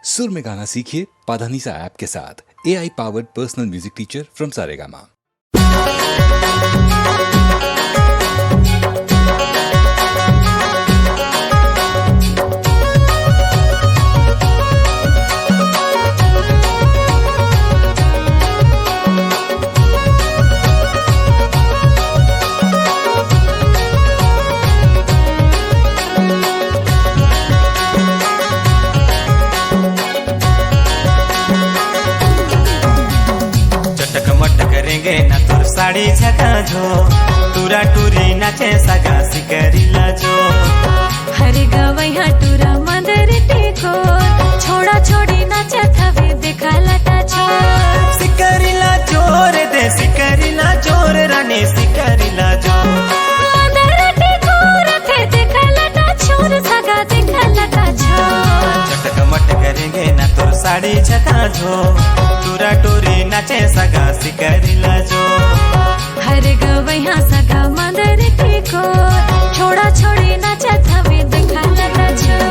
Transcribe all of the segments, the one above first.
सुर में गाना सीखिए पाधानीसा ऐप के साथ। AI powered personal music teacher from Saregama. ना तोर साड़ी झका जो टूरा टूरी नाचे सगा सिकरीला जो हरे गवैया टूरा मदर टेको छोड़ा छोड़ी नाचे थवे देखा लटा छोड़ सिकरीला जोर दे सिकरीला जोर रानी सिकरीला जो मदर टेको रथे देखा लटा छोड़ सगा देखा लटा छोड़ चटक मट करेंगे ना तोर साड़ी झका जो टूरा टूरी नाचे सगा सिकरीला जो हरे गवैया सगा मदर टेको छोड़ा छोड़ी नाचे थवे देखा लटा छोड़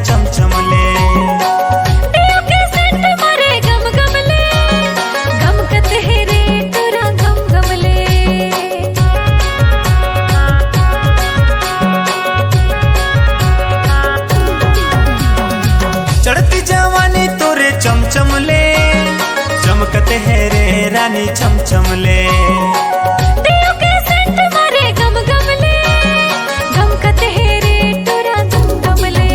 चमचमले के सेंट मारे गम गमले गम कते रे तोरा गम गमले चढ़ती जवानी तोरे चमचमले चमकते है रे रानी चमचमले के सेंट मारे गम गमले गम कते रे तोरा गम गमले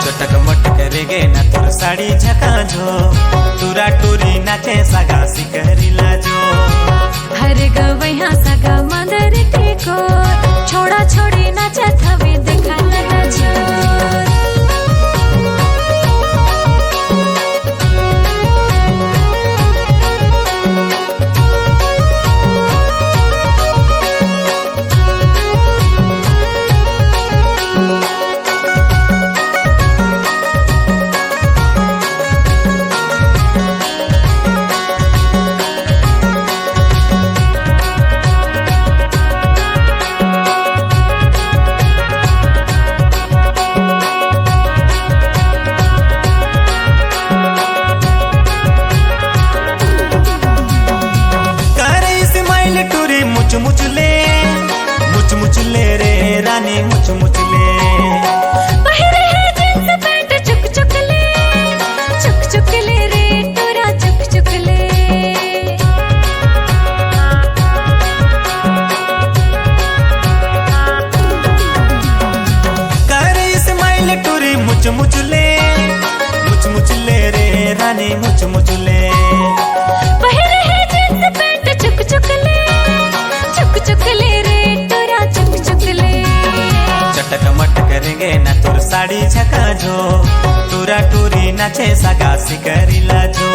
चटक मट करेगे ना तोर साड़ी झका जो टूरा टूरी नाचे सगा सिकरीला जो हरे गवैया सगा मदर टेको छोड़ा छोड़ी नाचे थवे देखा लटा छोड़ मुचले रे रानी मुचले पहरे है जींस पैंट चुक चुकले रे तोरा चुक चुकले करे स्माइल टूरी मुचले रे रानी मुचले पहरे है जींस पैंट चुक चुकले रे तोरा चुक चुकले चटक मट करेंगे ना तोर साड़ी झका जो टूरा टूरी नाचे सगा सिकरीला जो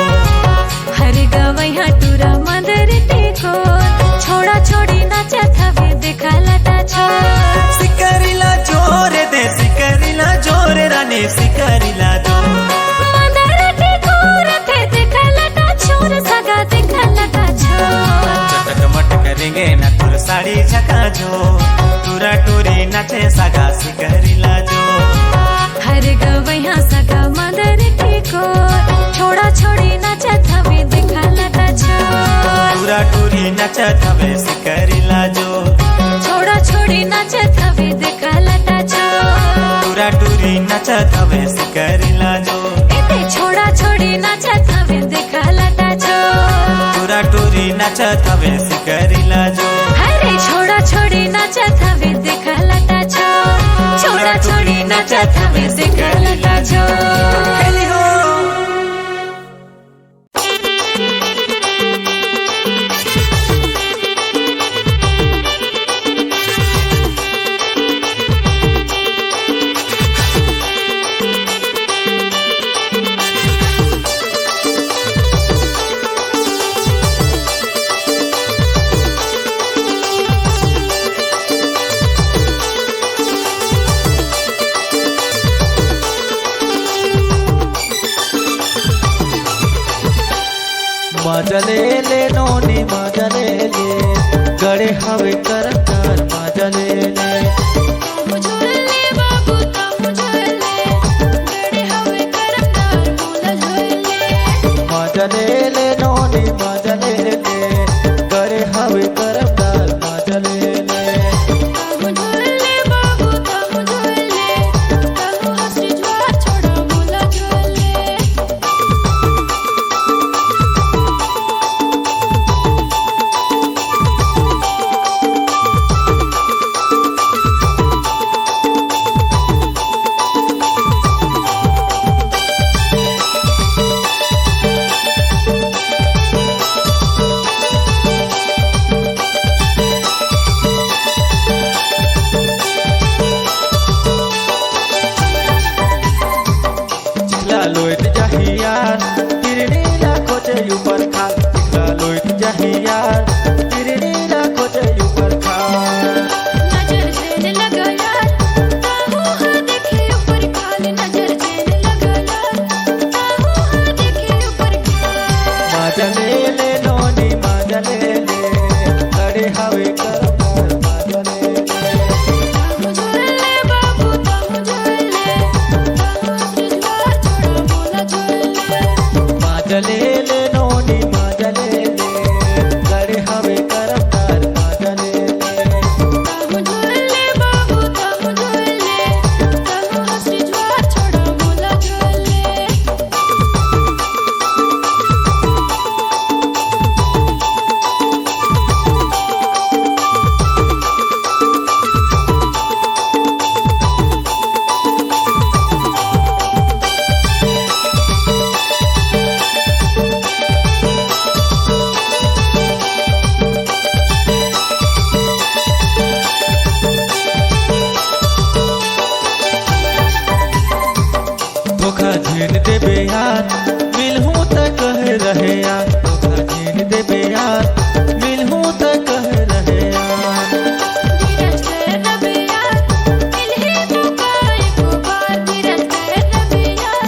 हरे गवैया टूरा मदर टेको छोड़ा छोड़ी नाचे थवे देखा लटा छोड़ सिकरीला जोर दे सिकरीला जोर रानी सिकरीला जो मदर टेको रथे देखा लटा छोड़ सगा देखा लटा छोड़ चटक मट करेंगे ना तोर साड़ी झका जो टूरा टूरी नाचे सगा सिकरीला जो हरे गवैया सगा मदर टेको छोड़ा छोड़ी नाचे थवे देखा लटा छोड़ टूरा टूरी नाचे थवे सिकरीला जो छोड़ा छोड़ी नाचे थवे देखा लटा छोड़ टूरा टूरी नाचे थवे सिकरीला जो एते छोड़ा छोड़ी नाचे थवे देखा लटा छोड़ टूरा टूरी नाचे थवे सिकरीला जो हरे छोड़ा छोड़ी नाचे थवे देखा लटा छोड़ छोड़ा छोड़ी नाचे थवे देखा लटा छोड़ मजलेले नोनी मजलेले गड़े हवे करतार मजलेले मुझोले बाबू ता मुझोले गड़े हवे करतार बोला झोले मजलेले नोनी मजलेले गड़े हवे करतार मजलेले मुझोले बाबू ता मुझोले कालू हंसी ज्वार छोड़ा बोला झोले लोट जहियार तिरनी ला खोजे ऊपर खाल चिखला लोट जहियार तिरनी ला खोजे ऊपर खाल नजर जेने लगा यार ताहू हा देखे ऊपर खाल नजर जेने लगा यार ताहू हा देखे ऊपर खाल मजलेले नोनी मजलेले गड़े हवे करतार मजलेले मुझोले बाबू ता मुझोले कालू हंसी ज्वार छोड़ा बोला झोले मजलेले नोनी मजलेले गड़े हवे करतार मजलेले मुझोले बाबू ता मुझोले कालू हंसी ज्वार छोड़ा बोला झोले धोखा झीन देबे यार मिलहूं त कह रहे यार धोखा झीन देबे यार मिलहूं त कह रहे यार धीरज कर रबे यार मिलही मौका एको बार धीरज कर रबे यार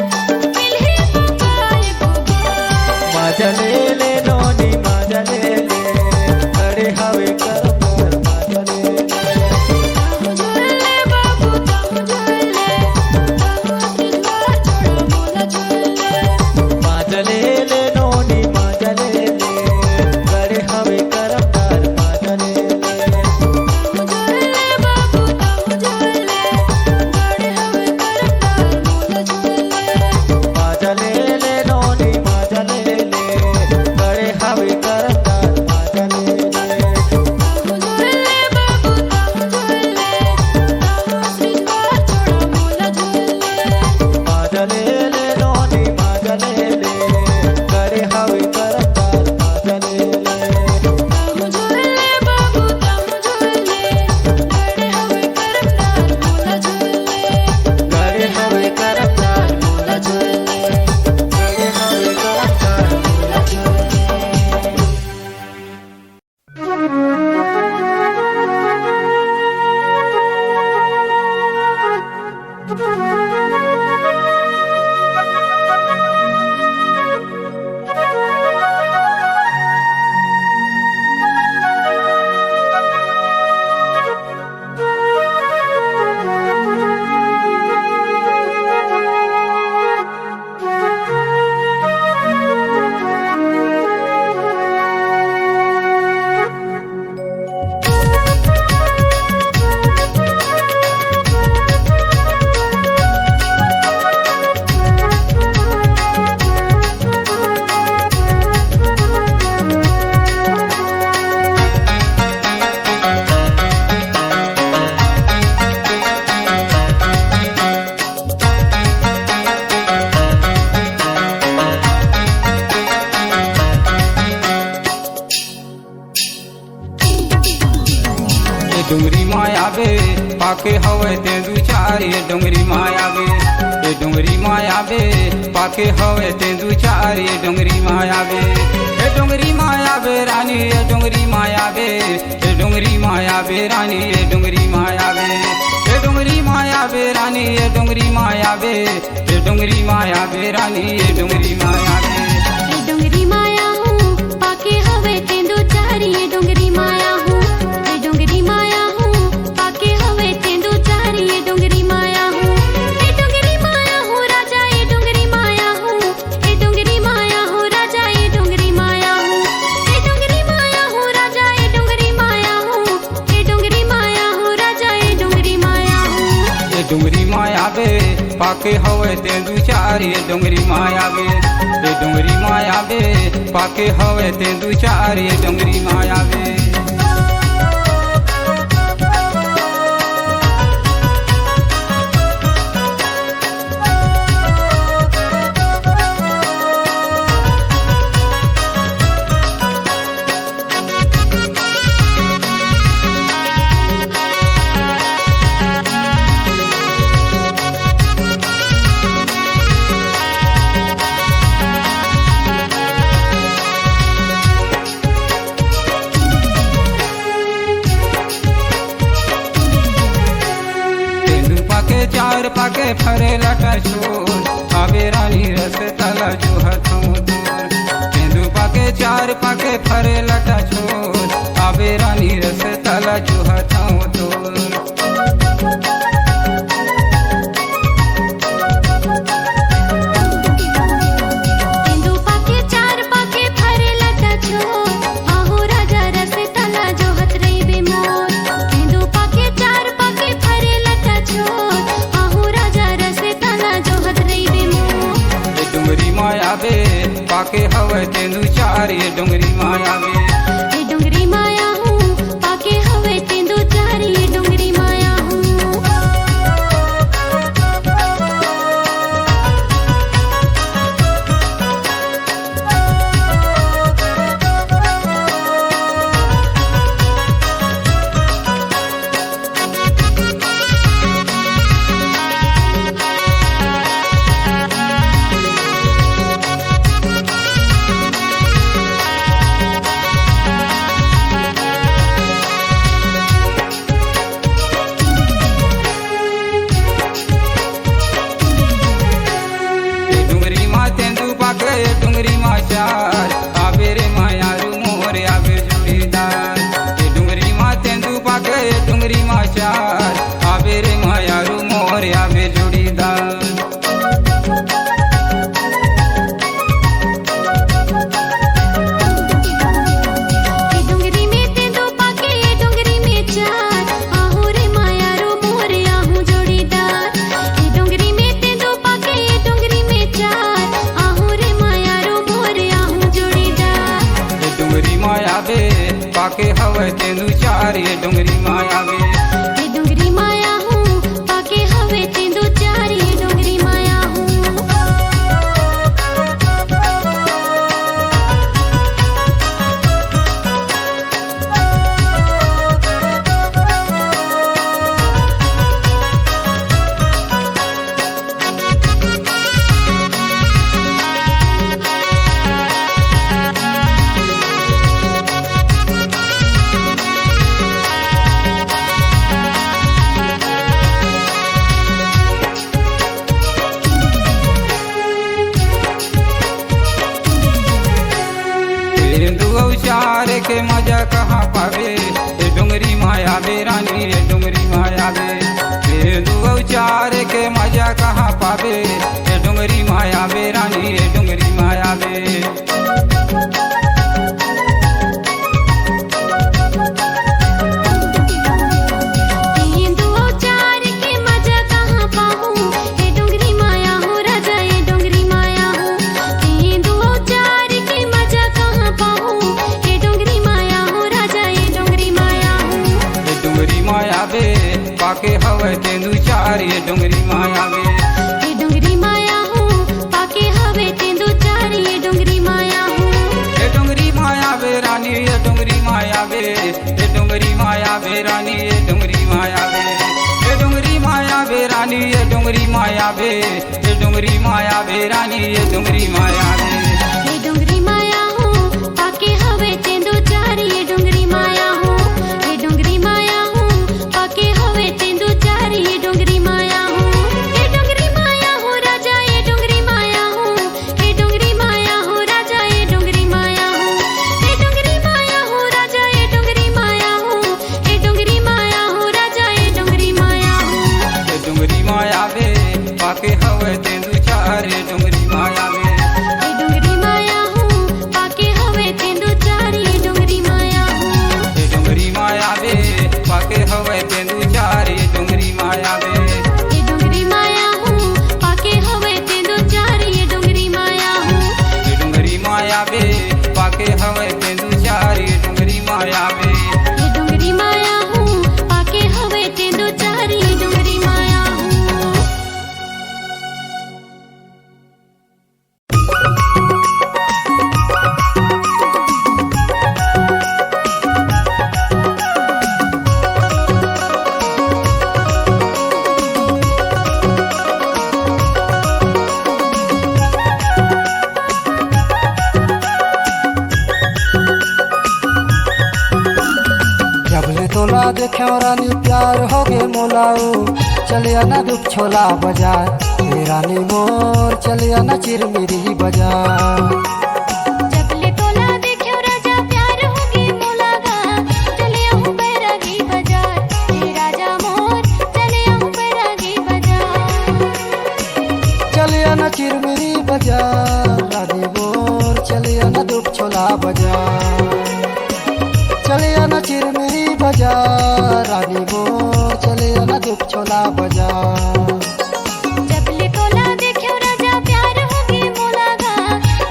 मिलही मौका एको बार मजलेले नोनी मजलेले गड़े हवे करतार मजलेले मुझोले बाबू ता मुझोले कालू हंसी ज्वार छोड़ा बोला झोले मजलेले नोनी मजलेले गड़े हवे करतार मजलेले मुझोले बाबू ता मुझोले गड़े हवे करतार बोला झोले मजलेले नोनी मजलेले गड़े हवे करतार मजलेले मुझोले बाबू ता मुझोले कालू हंसी ज्वार छोड़ा बोला झोले मजलेले नोनी मजलेले गड़े हवे करतार मजलेले मुझोले बाबू ता मुझोले गड़े हवे करतार बोला झोले गड़े हवे करतार बोला झोले गड़े हवे करतार डुंगरी मायावे पाके हवे ते दू चार ये डुंगरी मायावे ये डुंगरी मायावे पाके हवे ते दू चार ये डुंगरी मायावे ये डुंगरी मायावे रानी ये डुंगरी मायावे ये डुंगरी मायावे रानी ये डुंगरी मायावे ये डुंगरी मायावे रानी ये डुंगरी मायावे ये डुंगरी मायावे रानी ये डुंगरी मायावे डुंगरी माया हूँ पाके हवे तेंदू चार ये डोंगरी माया बे ये डोंगरी माया बे पाके हवे तेंदू चार ये डोंगरी माया बे चार पाके फरे लटा छोर आवे रानी रस तला जो हथों दूर तेंदू पाके चार पाके फरे लटा छोर आवे रानी रस तला जो हथों दूर पाके हवे तेंदू चार ये डोंगरी माया बे ये डोंगरी माया हूँ पाके हवे तेंदू चार ये डोंगरी माया हूँ डोंगरी मा चार आवे रे माया रू मोर आवे जोड़ीदार ये डोंगरी मा तेंदू पाके डोंगरी मा चार आवे रे माया रू मोर आवे जोड़ीदार पाके हवे तेंदू चार ये डोंगरी माया बे ये डोंगरी माया हूँ पाके हवे तेंदू चार ये डोंगरी माया हूँ चार के मजा कहाँ पावे ये डोंगरी माया बे रानी ये डोंगरी माया बे दो चार के मजा कहाँ पावे ये डोंगरी माया बे रानी ये डोंगरी माया बे पाके हवे तेंदू चार ये डोंगरी माया बे ये डोंगरी माया हूँ पाके हवे तेंदू चार ये डोंगरी माया हूँ ये डोंगरी माया बे रानी ये डोंगरी माया बे ये डोंगरी माया बे रानी ये डोंगरी माया बे ये डोंगरी माया बे रानी ये डोंगरी माया बे ये डोंगरी माया बे रानी ये डोंगरी माया बे ये डोंगरी माया हूँ पाके हवे तेंदू चार ये डोंगरी माया हूँ ये डोंगरी माया हूँ पाके हवे तेंदू चार ये डोंगरी माया हूँ ये डोंगरी माया हूँ राजा ये डोंगरी माया हूँ ये डोंगरी माया हूँ राजा ये डोंगरी माया हूँ ये डोंगरी माया हूँ राजा ये डोंगरी माया हूँ ये डोंगरी माया हूँ राजा ये डोंगरी माया हूँ ये डोंगरी माया बे पाके हवे तेंदू चार ये डोंगरी माया बे पाके हवे तेंदू चार ये डोंगरी माया बे। ये डोंगरी माया हूँ पाके हवे तेंदू चार ये डोंगरी माया हूँ। जबले तोला देखे रानी प्यार हो गे मोलाओ चलिया ना दुख छोला बाजार हे रानी मोर चलिया ना चिरमिरी बाजार। जबले तोला देख्यो राजा प्यार होगी मोलागा चले हूँ बैरागी बाजार हे राजा मोर चले हूँ बैरागी बाजार। चलिया ना चिरमिरी बाजार रानी मोर चलिया ना दुख छोला बाजार। चलिया ना चिरमिरी बाजार रानी मोर चलिया ना दुख छोला बाजार। जबले तोला देख्यो राजा प्यार होगी मोलागा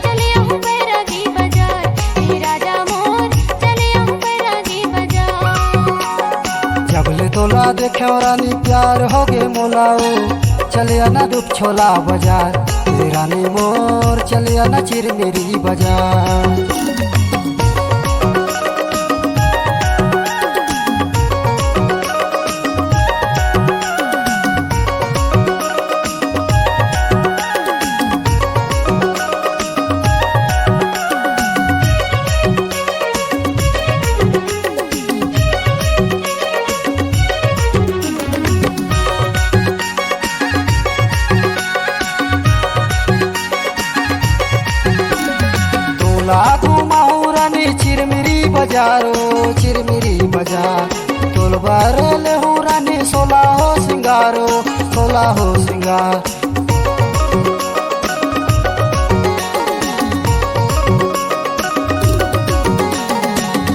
चले हूँ बैरागी बाजार हे राजा मोर चले हूँ बैरागी बाजार। जबले तोला देखे रानी प्यार हो गे मोलाओ चलिया ना दुख छोला बाजार हे रानी मोर चलिया ना चिरमिरी बाजार। घुमाऊ रानी चिरमिरी बाजारो चिरमिरी बाजार तोलबार ले हूँ रानी सोला हो सिंगारो सोला हो सिंगार।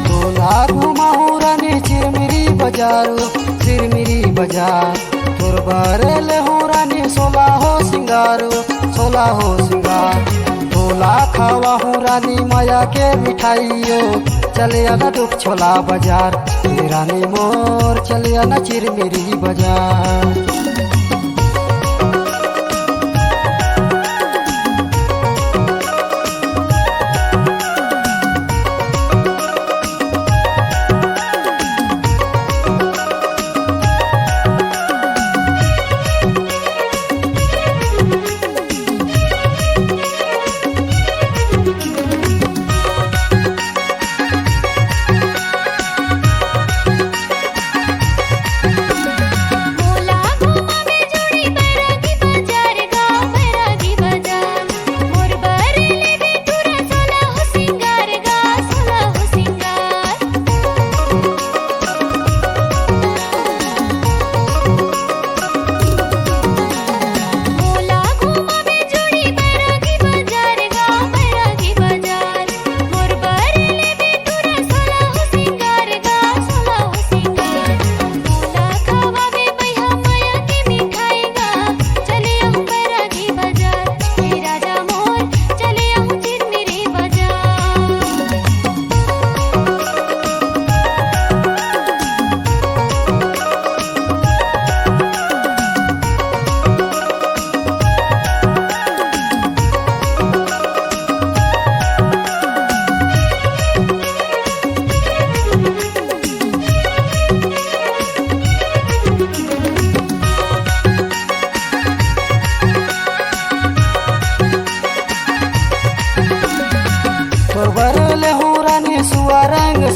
तोला घुमाऊ रानी चिरमिरी बाजारो चिरमिरी बाजार तोलबार ले हूँ रानी सोला हो सिंगारो सोला हो सिंगार। तोला खावा हूँ रानी माया के मिठाइयो चलिया ना दुख छोला बाजार हे रानी मोर चलिया ना चिरमिरी बाजार।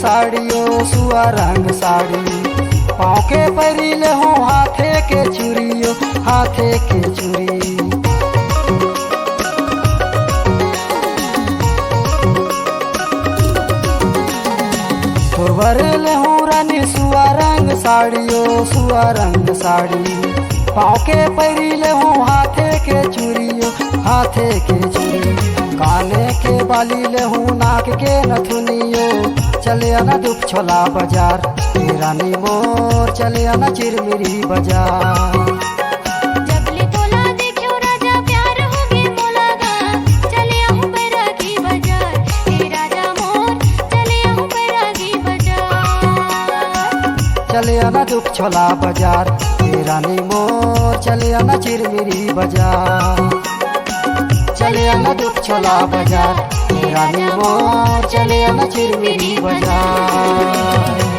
साड़ियो सुआ रंग साड़ी पाँव के परिले हो हाथे के चूड़ियो हाथे के चूड़ी। तोरले हो रानी सुआ रंग साड़ियो सुआ रंग साड़ी पाँव के परिले हो हाथे के चूड़ियो हाथे के चूड़ी। काने के बाली ले हूँ नाक के नथुनियो चले आना दुख छोला बाजार रानी मोर चले आना चिरमिरी बाजार। जबले तोला देखियो राजा प्यार होगे मोलागा चले आहूं बैरागी बाजार हे चले आना दुख छोला बाजार हे रानी मोर चले आना चिरमिरी बाजार चले आना दुख छोला बाजार हे रानी मोर चले आना चिरमिरी बाजार।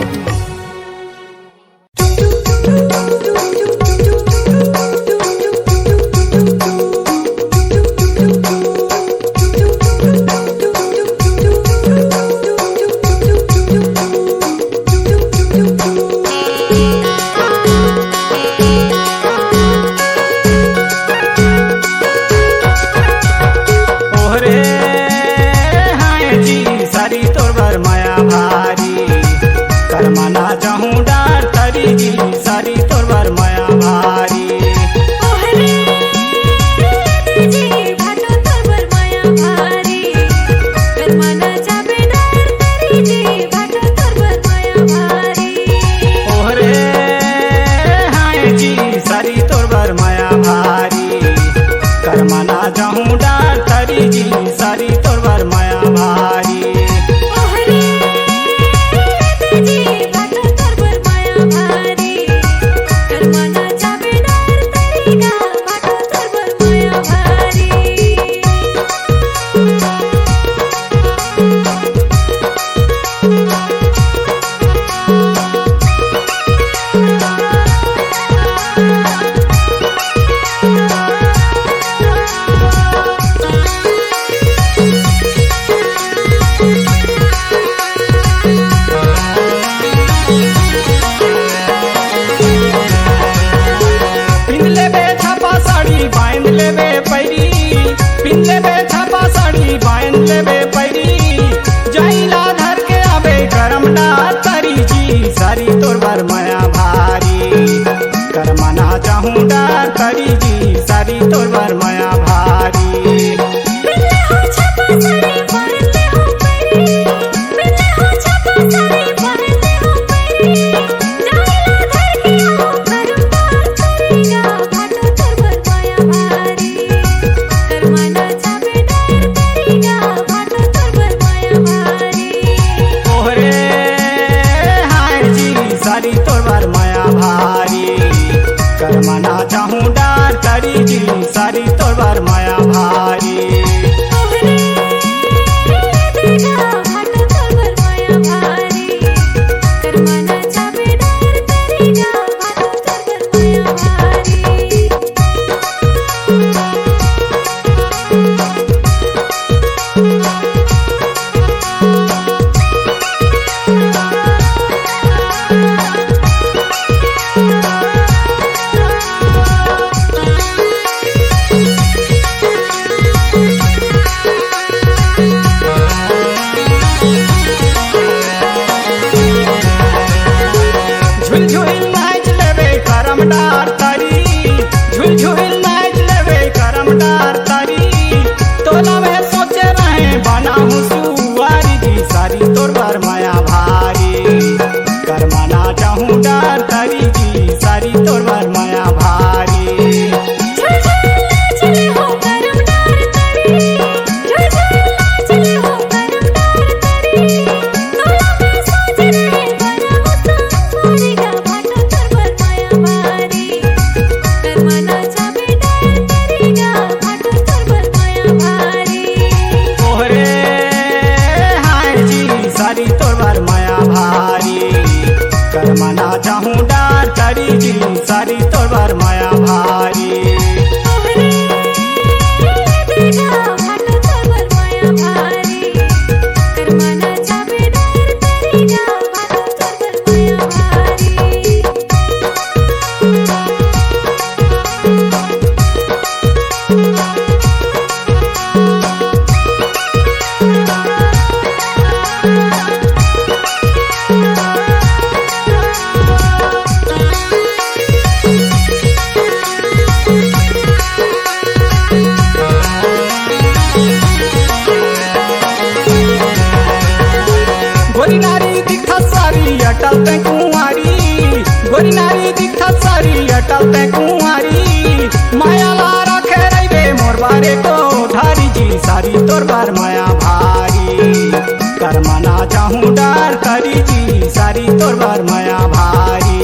टलते कुंवारी माया लारा खेरैबे मोर बारे को ढारी जी सारी तोर बार माया भारी कर मना चाहूँ डार करी जी सारी तोर बार माया भारी।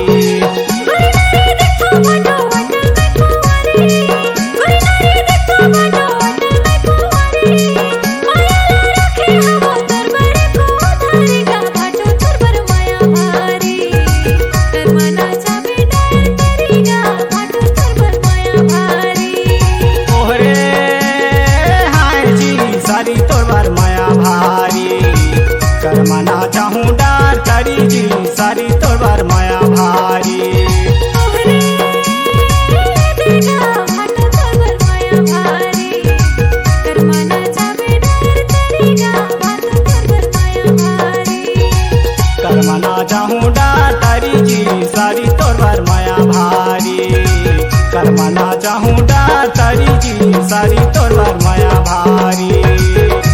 सारी तोर बर माया भारी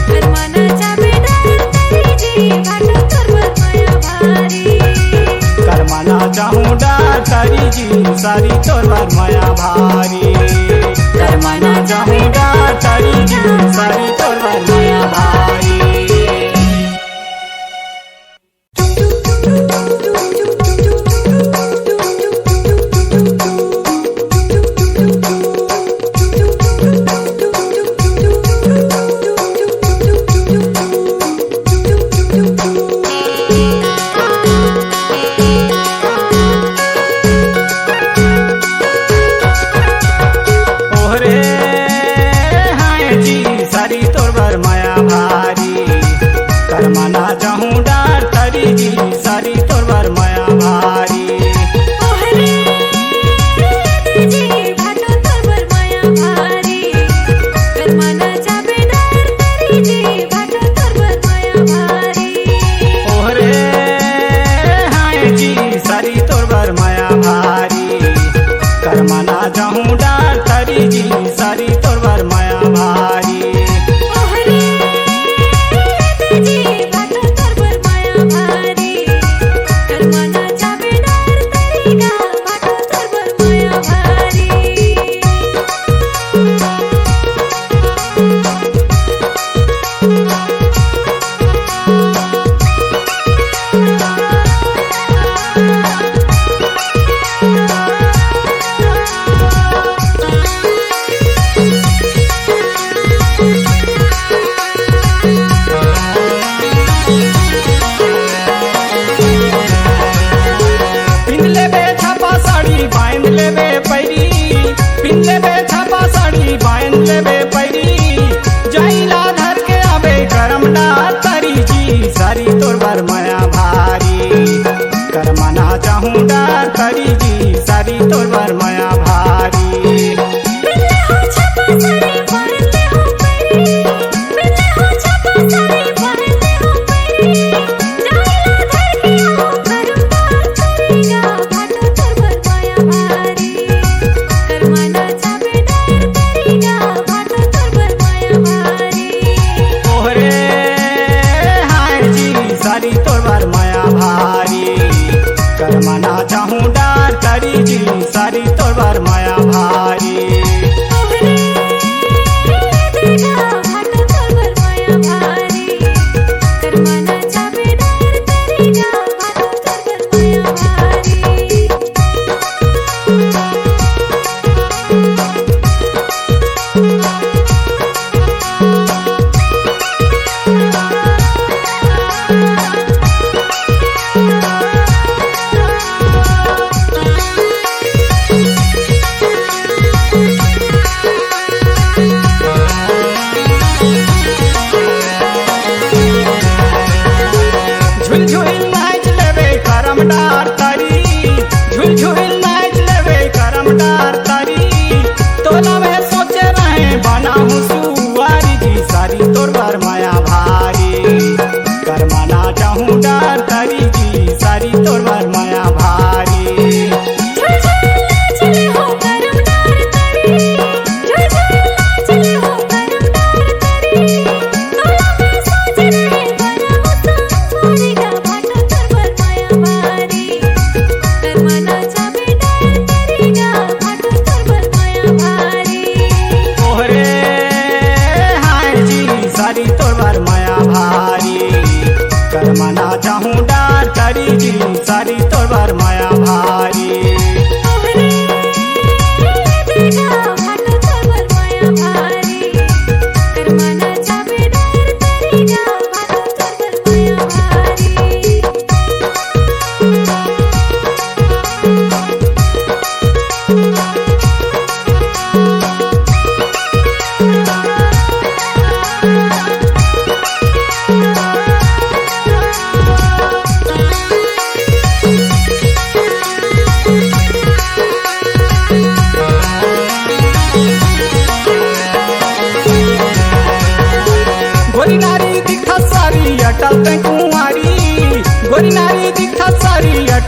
करमानाच्या बेडार तरी जी भाटो तोर बर माया भारी करमाना चाहूँ डार तारी जी सारी तोर बर माया भारी करमाना चाहूँ डार तारी जी सारी तोर बर माया भारी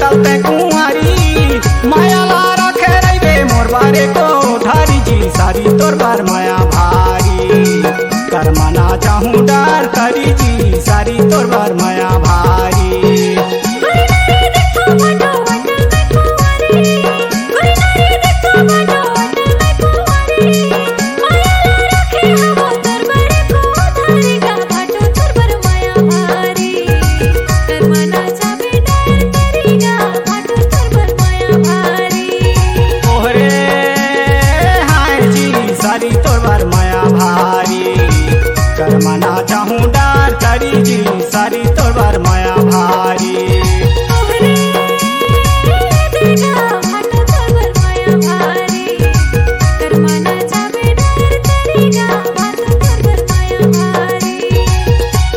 टलते कुंवारी माया ला रखे रहे मोर बारे को धारी जी सारी सारी तोर बार माया भारी कर मना चाहूँ डार तरी जी सारी तोर बार माया भारी सारी तोर बार माया भारी कर मना चाहूँ डार तरी जी सारी तोर बार माया भारी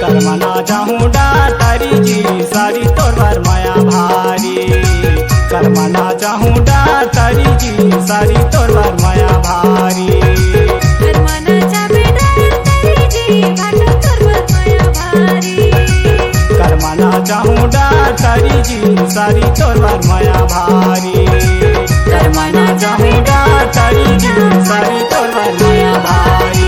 कर मना चाहूँ डार तरी जी सारी तोर बार माया भारी कर मना चाहूँ डार तरी जी सारी तोर बार माया भारी कर मना चाहूँ डार तरी जी सारी तोर बार माया भारी कर मना चाहूँ डार तरी जी सारी तोर बार माया भारी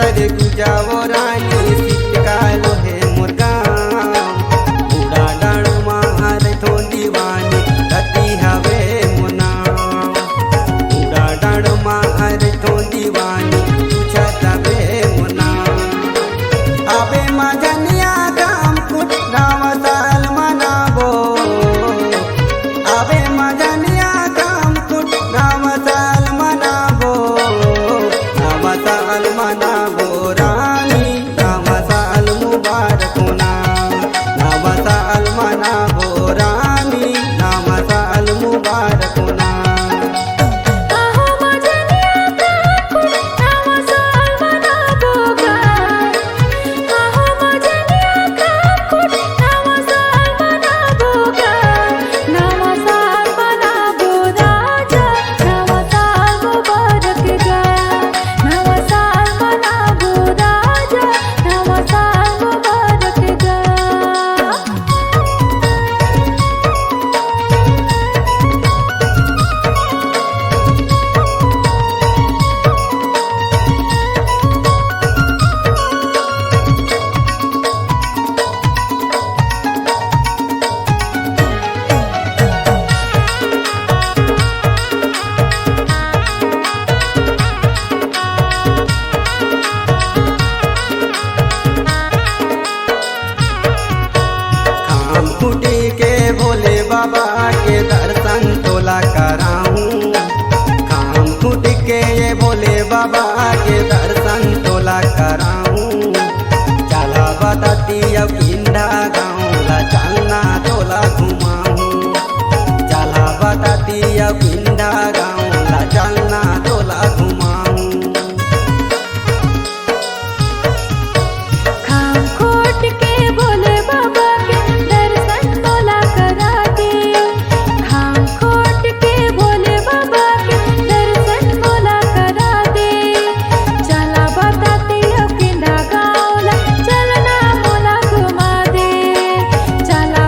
सरगुजावो रानी सिटकालो हे मुर्गाव उड़ा डाणो मार थो दीवानी रती हवे मुनाव उड़ा डाणो मार थो दीवानी तुझा तबे मुनाव आवे मजनिया काम कुट नाव साल मनाबो आवे मजनिया काम कुट नाव साल मनाबो नाव साल मनाबो रानी नाव साल मुबारक होना नाव साल मनाबो रानी नाव साल मुबारक होना आहो मजनिया काकुट नावा साल मनाबो गा आहो मजनिया काकुट नावा साल मनाबो गा नावा साल मनाबो राजा नावा साल मुबारक गा नावा साल मनाबो राजा नावा साल मुबारक गा खाम खुटी के भोले बाबा के दर्शन तोला कराऊं खाम खुटी के ये भोले बाबा के दर्शन तोला कराऊं चला बताती अब इंडा गाँव ला चलना तोला घुमाऊं चला बताती अब इंडा गाँव ला चलना तोला घुमाऊं खाम खोट के भोले बाबा के दर्शन तोला करा दे खाम खोट के भोले बाबा के दर्शन तोला करा दे चला बताते अब किंडा गाँवला चलना मोला घुमा दे चला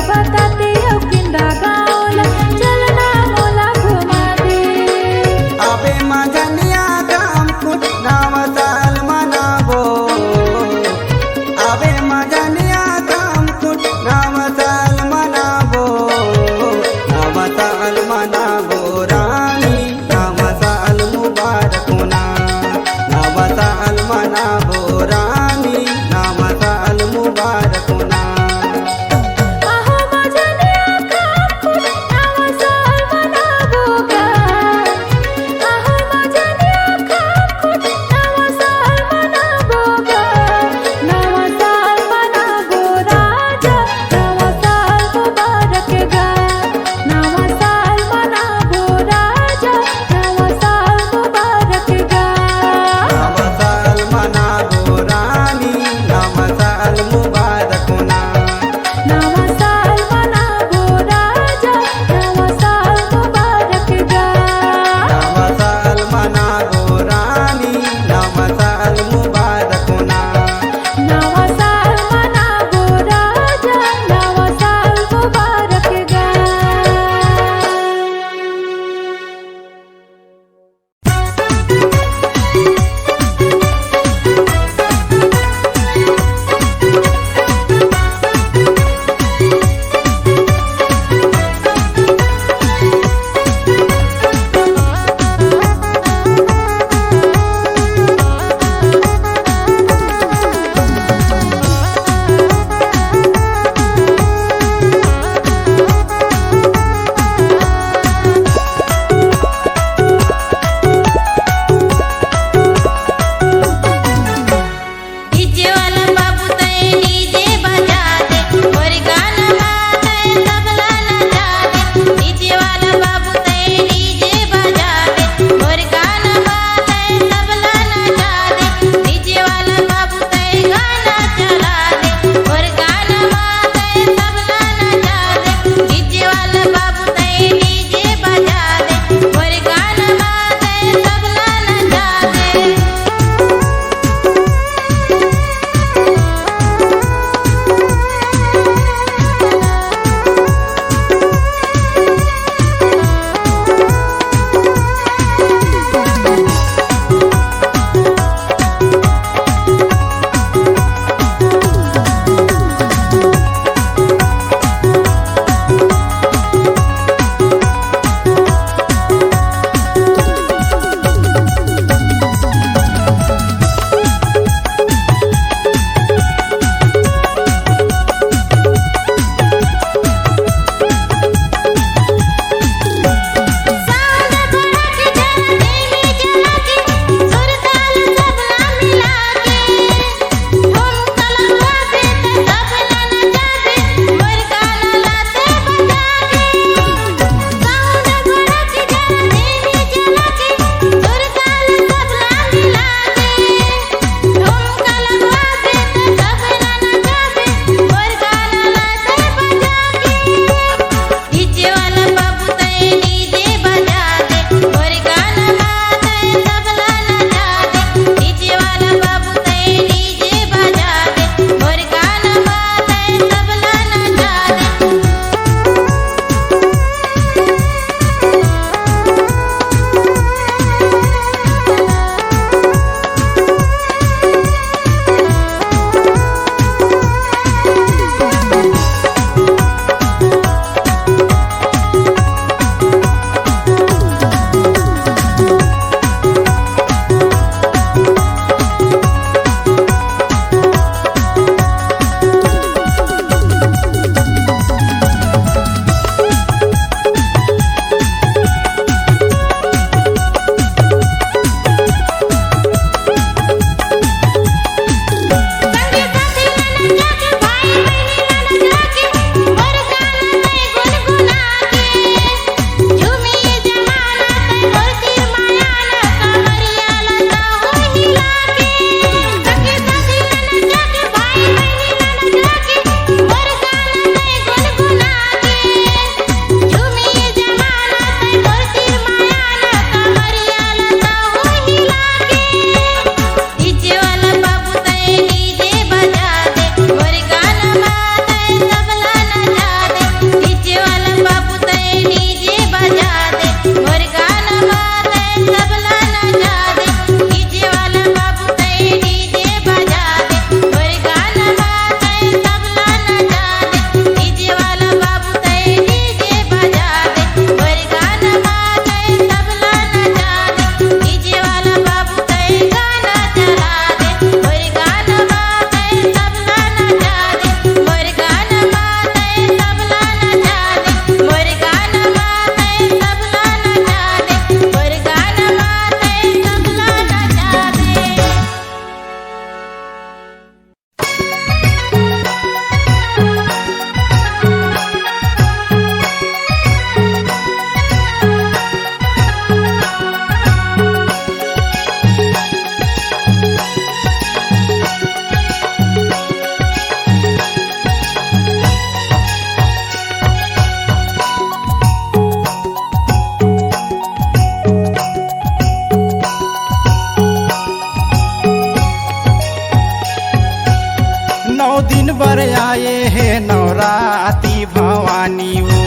दिन बर आए है नवराती भवानी वो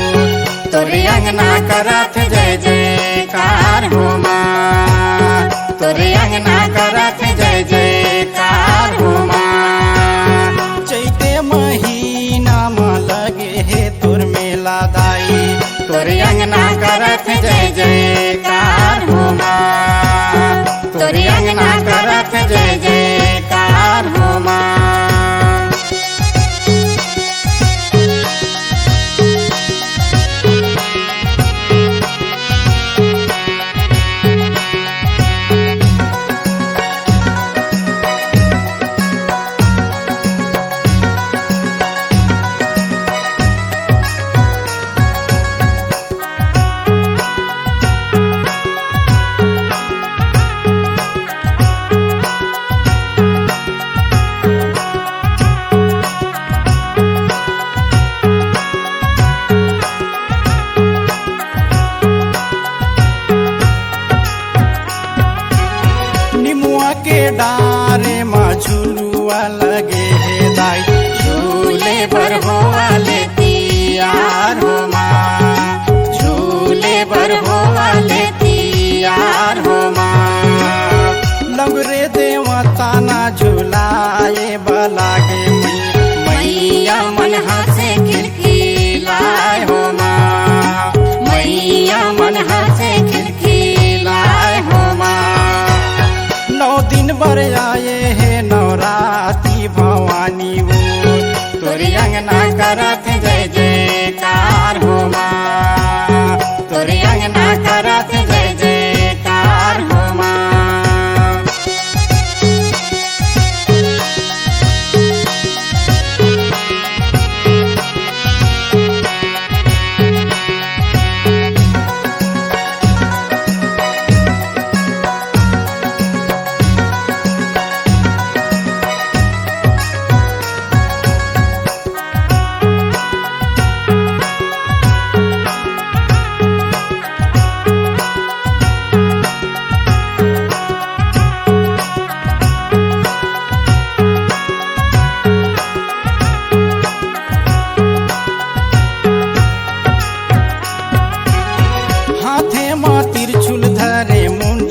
तोरे अंगना करत जय जयकार हो माँ, तोरे अंगना करत जय जयकार हो माँ। चैते महीना में लगे है तोर मेला दाई, तोरे अंगना करत जय जयकार हो माँ, तोरे अंगना करत जय जयकार हो माँ। के डारे में झूलुआ लगे है दाई, झूले पर हो लेती यार हो माँ, झूले पर हो लेती यार हो माँ। लंगरे देवता ना झूलाए बलागे मैया मन हंसे खिलखिलाए हो माँ, मैया मन हंसे खिलखिलाए हो माँ। 9 दिन बर आए है नवराती भवानी वो तोरे अंगना करत जय जयकार हो माँ, तोरे अंगना करत जय जयकार हो माँ।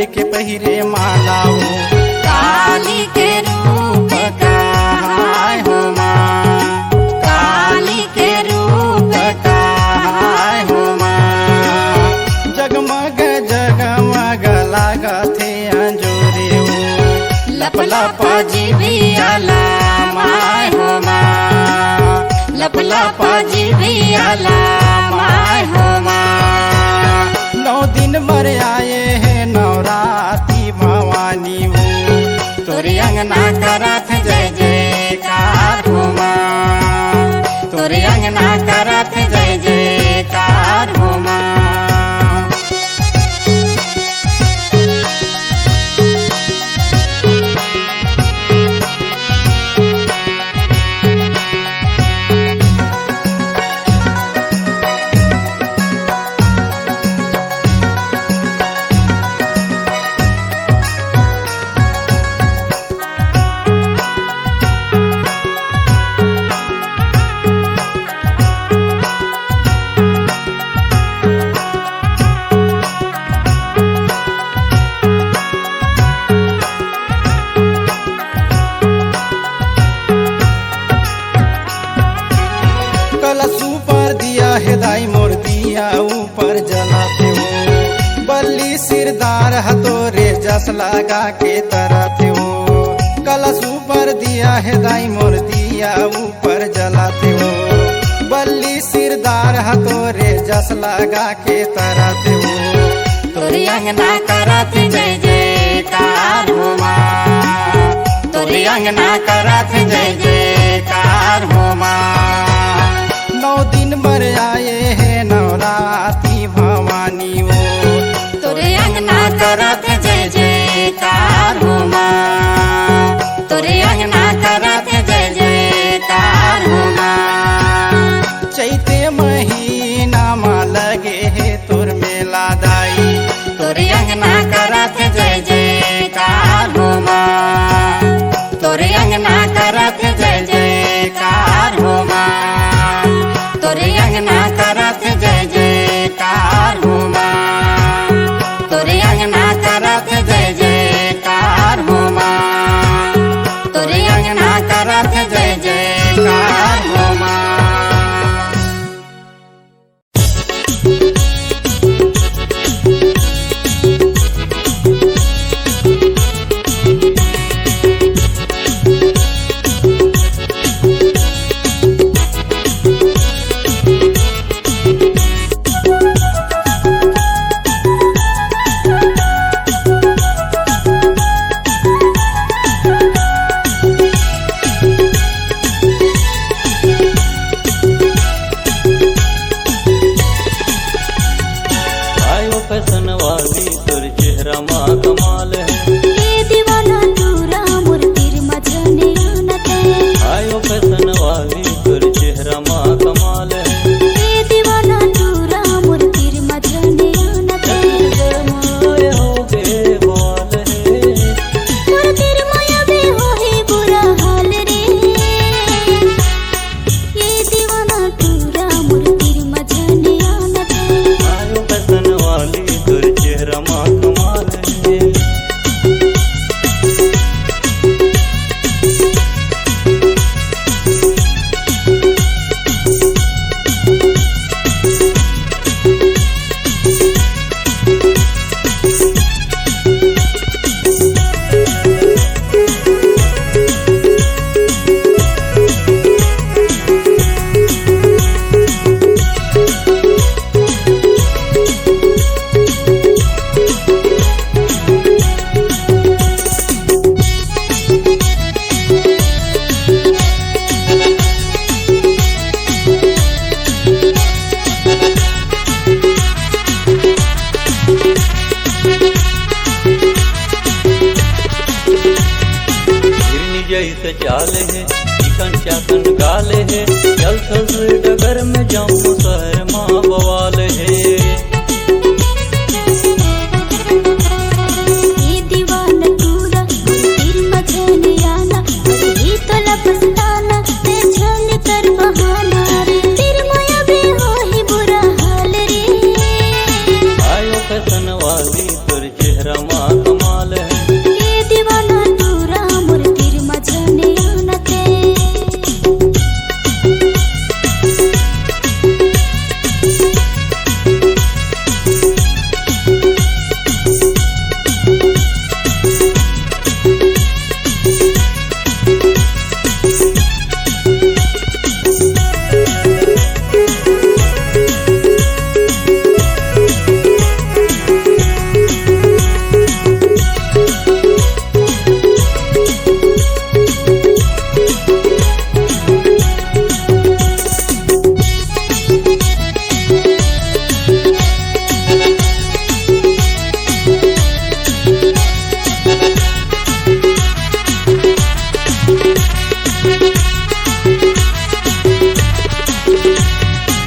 के पहिरे मालाओ काली के रूप कहाय हो माँ, काली के रूप कहाय हो माँ। जगमग जगमग लागथे अंजोरे हो लप लप जीवियाला माय हो माँ, लप लप जीवियाला माय हो माँ। 9 दिन बर आए है नवराती भवानी वो तोरे अंगना करत जय जयकार हो माँ, तोरे अंगना करत जय जयकार हो माँ। है दाई मोर दिया ऊपर जलाते हो, बल्ली सिरदार हथोरे जस लगा के तरते हो। कलश ऊपर दिया है दाई मोर दिया ऊपर जलाते हो, बल्ली सिरदार हथोरे जस लगा के तरते हो। तोरे अंगना करत जय जयकार हो माँ, तोरे अंगना करत जय जयकार हो माँ। 9 दिन बर आए है नवराती भवानी वो तोरे अंगना करत जय जयकार हो माँ, तोरे अंगना करत जय जयकार हो माँ। चैते महीना में लगे है तोर मेला दाई, तोरे अंगना करत जय जयकार हो माँ, तोरे अंगना जैसे चाले है चिकन चाकन गाले है चल खस डगर में जम्मू शहर माँ बवाल है ये दीवाना तूरा तीर मचने आना ही तो लपसताना ते छल कर बहाना रे तेर माया भी हो ही बुरा हाल रे आयो फैशन वाली तुर चेहरा माँ कमाल है ये दीवाना तूरा मोर तीर मचने आना ते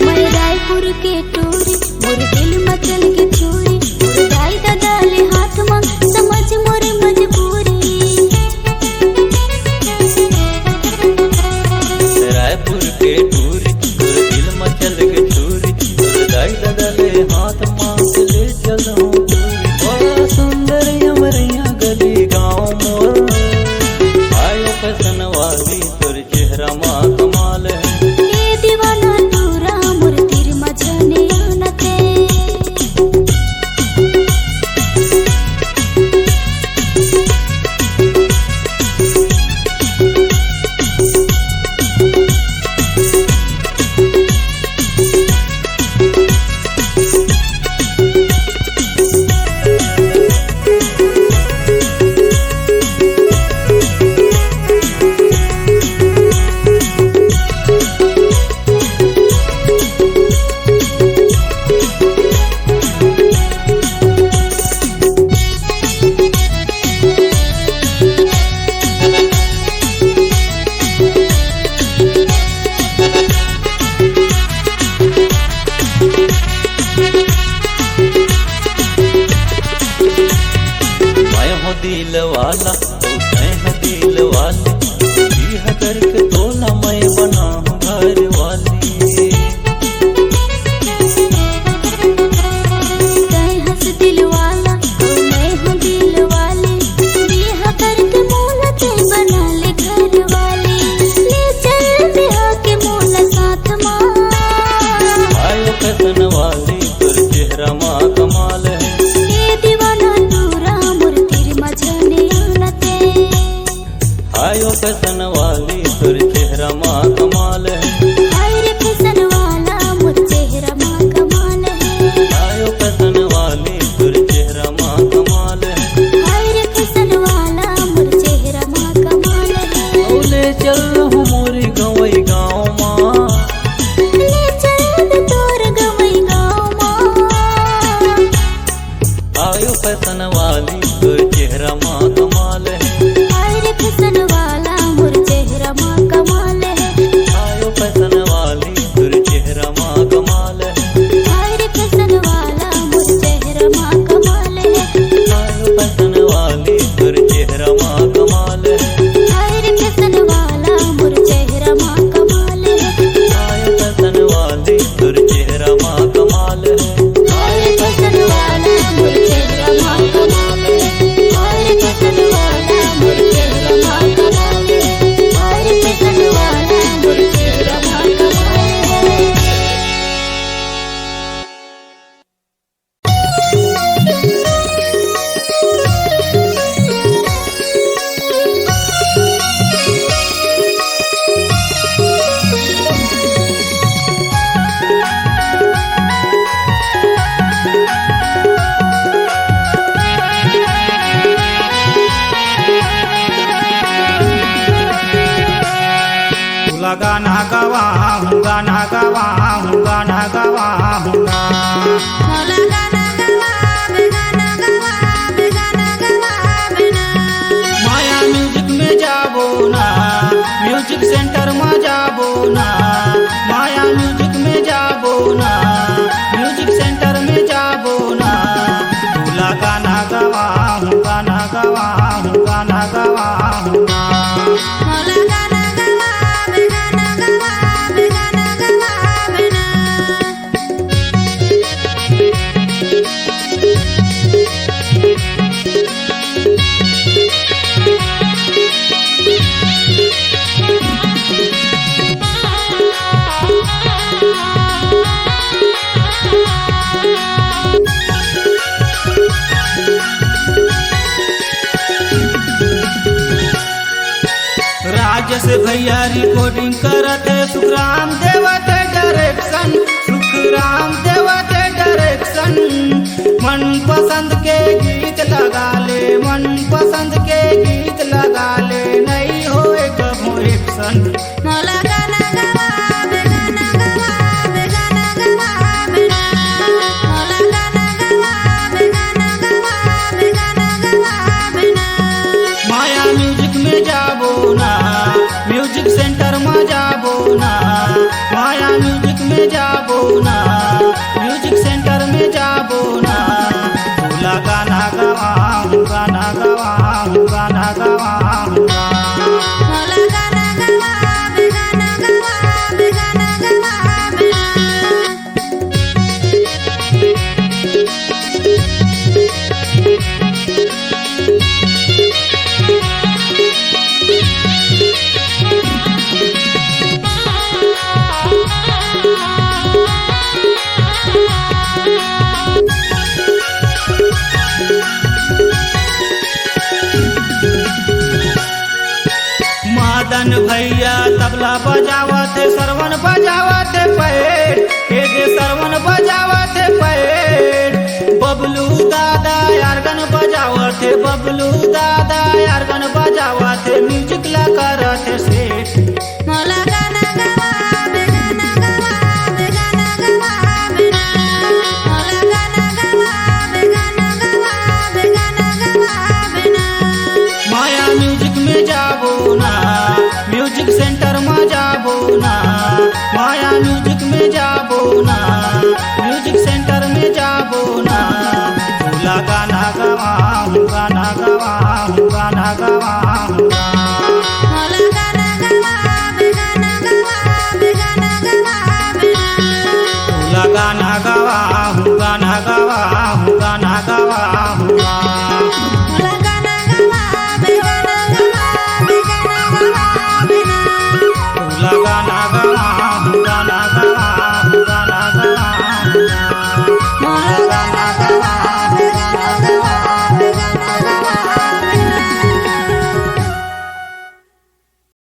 मैं रायपुर के टोरी मोर दिल मचल के चोरी मोर दाई दादा ले हाथ मांग समझ मोर मजबूरी रायपुर के टूरी तुर दिल मचल के चूरी तुर दाई दादा ले हाथ मांग ले चलूं टूरी बड़ा सुंदर यमरिया गली गाँव मोर आयो फैशन वाली तुर चेहरा माँ कमाल है ये दीवाना तूरा मोर तीर मचने आना ते मैं हो दिल वाला तू है दिल वाली बीह करके तोला मैं बना हूँ घर वाली तै हंस दिल वाला तो मैं हूँ दिल वाली बिहा करके मोला ते बना ले घर वाली ले चल बिहा के मोला साथ माँ आयो फैशन वाली तुर चेहरा माँ कमाल है ये दीवाना तूरा मोर तीर मचने आना ते आयो फैशन वाली तुर चेहरा माँ कमाल है हाय रे फैशन वाला मोर चेहरा माँ कमाल है आयो फैशन वाली तुर चेहरा माँ कमाल है हाय रे फैशन वाला मोर चेहरा माँ कमाल है औले चल हूँ मोरी गवई गाँव माँ ले चल तोर गवई गाँव माँ आयो फैशन वाली तुर चेहरा माँ कमाल है हाय रे फैशन वाला मोर चेहरा माँ कमाल है आयो फैशन वाली तुर चेहरा माँ कमाल है हाय रे फैशन वाला मोर चेहरा माँ कमाल है आयो फैशन वाली तुर चेहरा माँ कमाल है हाय रे फैशन वाला मोर चेहरा माँ कमाल है आयो फैशन वाली तुर चेहरा माँ कमाल है हाय रे फैशन वाला मोर चेहरा माँ कमाल है हाय रे फैशन वाला मोर चेहरा माँ कमाल है हाय रे फैशन वाला मोर चेहरा माँ कमाल है तुला गाना गवाहूंगा ना गवाहूंगा ना गवाहूंगा मोला गाना गवा गाना गवा गाना गवा बिना माया म्यूजिक में जाबो ना गाना गवाऊंगा। मोला गाना गवावे गाना गवावे गाना गवावे ना। राजेश भैया रिकॉर्डिंग करते सुखराम देवते डायरेक्शन, सुखराम देवते डायरेक्शन। मन पसंद के गीत लगा ले, मन पसंद के गीत लगा ले, नहीं होए कभू एक्शन। मोला गाना गवावे गाना गवावे गाना गवावे ना। मोला गाना गवावे गाना गवावे गाना गवावे ना। माया म्यूजिक में जाबो ना, म्यूजिक सेंटर में जाबो ना, माया म्यूजिक में जाबो ना, म्यूजिक सेंटर में जाबो ना। भोला गाना गवाऊं गाना गवाऊं गाना गवाऊंगा। मोला गाना गवावे गाना गवावे गाना गवावे ना। मदन भैया तबला बजावते, सरवन बजावते पैर, हे दे सरवन बजावते पैर। बबलू दादा यारगन बजावते, बबलू दादा यारगन बजावते, म्यूजिक ला करते सेठ। मोला गाना गवावे गाना गवावे गाना गवावे ना। मोला गाना गवावे गाना गवावे गाना गवावे ना। माया म्यूजिक में जाबो ना, म्यूजिक सेंटर में जाबो ना, माया म्यूजिक में जाबो ना, म्यूजिक सेंटर में जाबो ना। भोला गाना गवाऊं गाना गवाऊं गाना गवाऊं।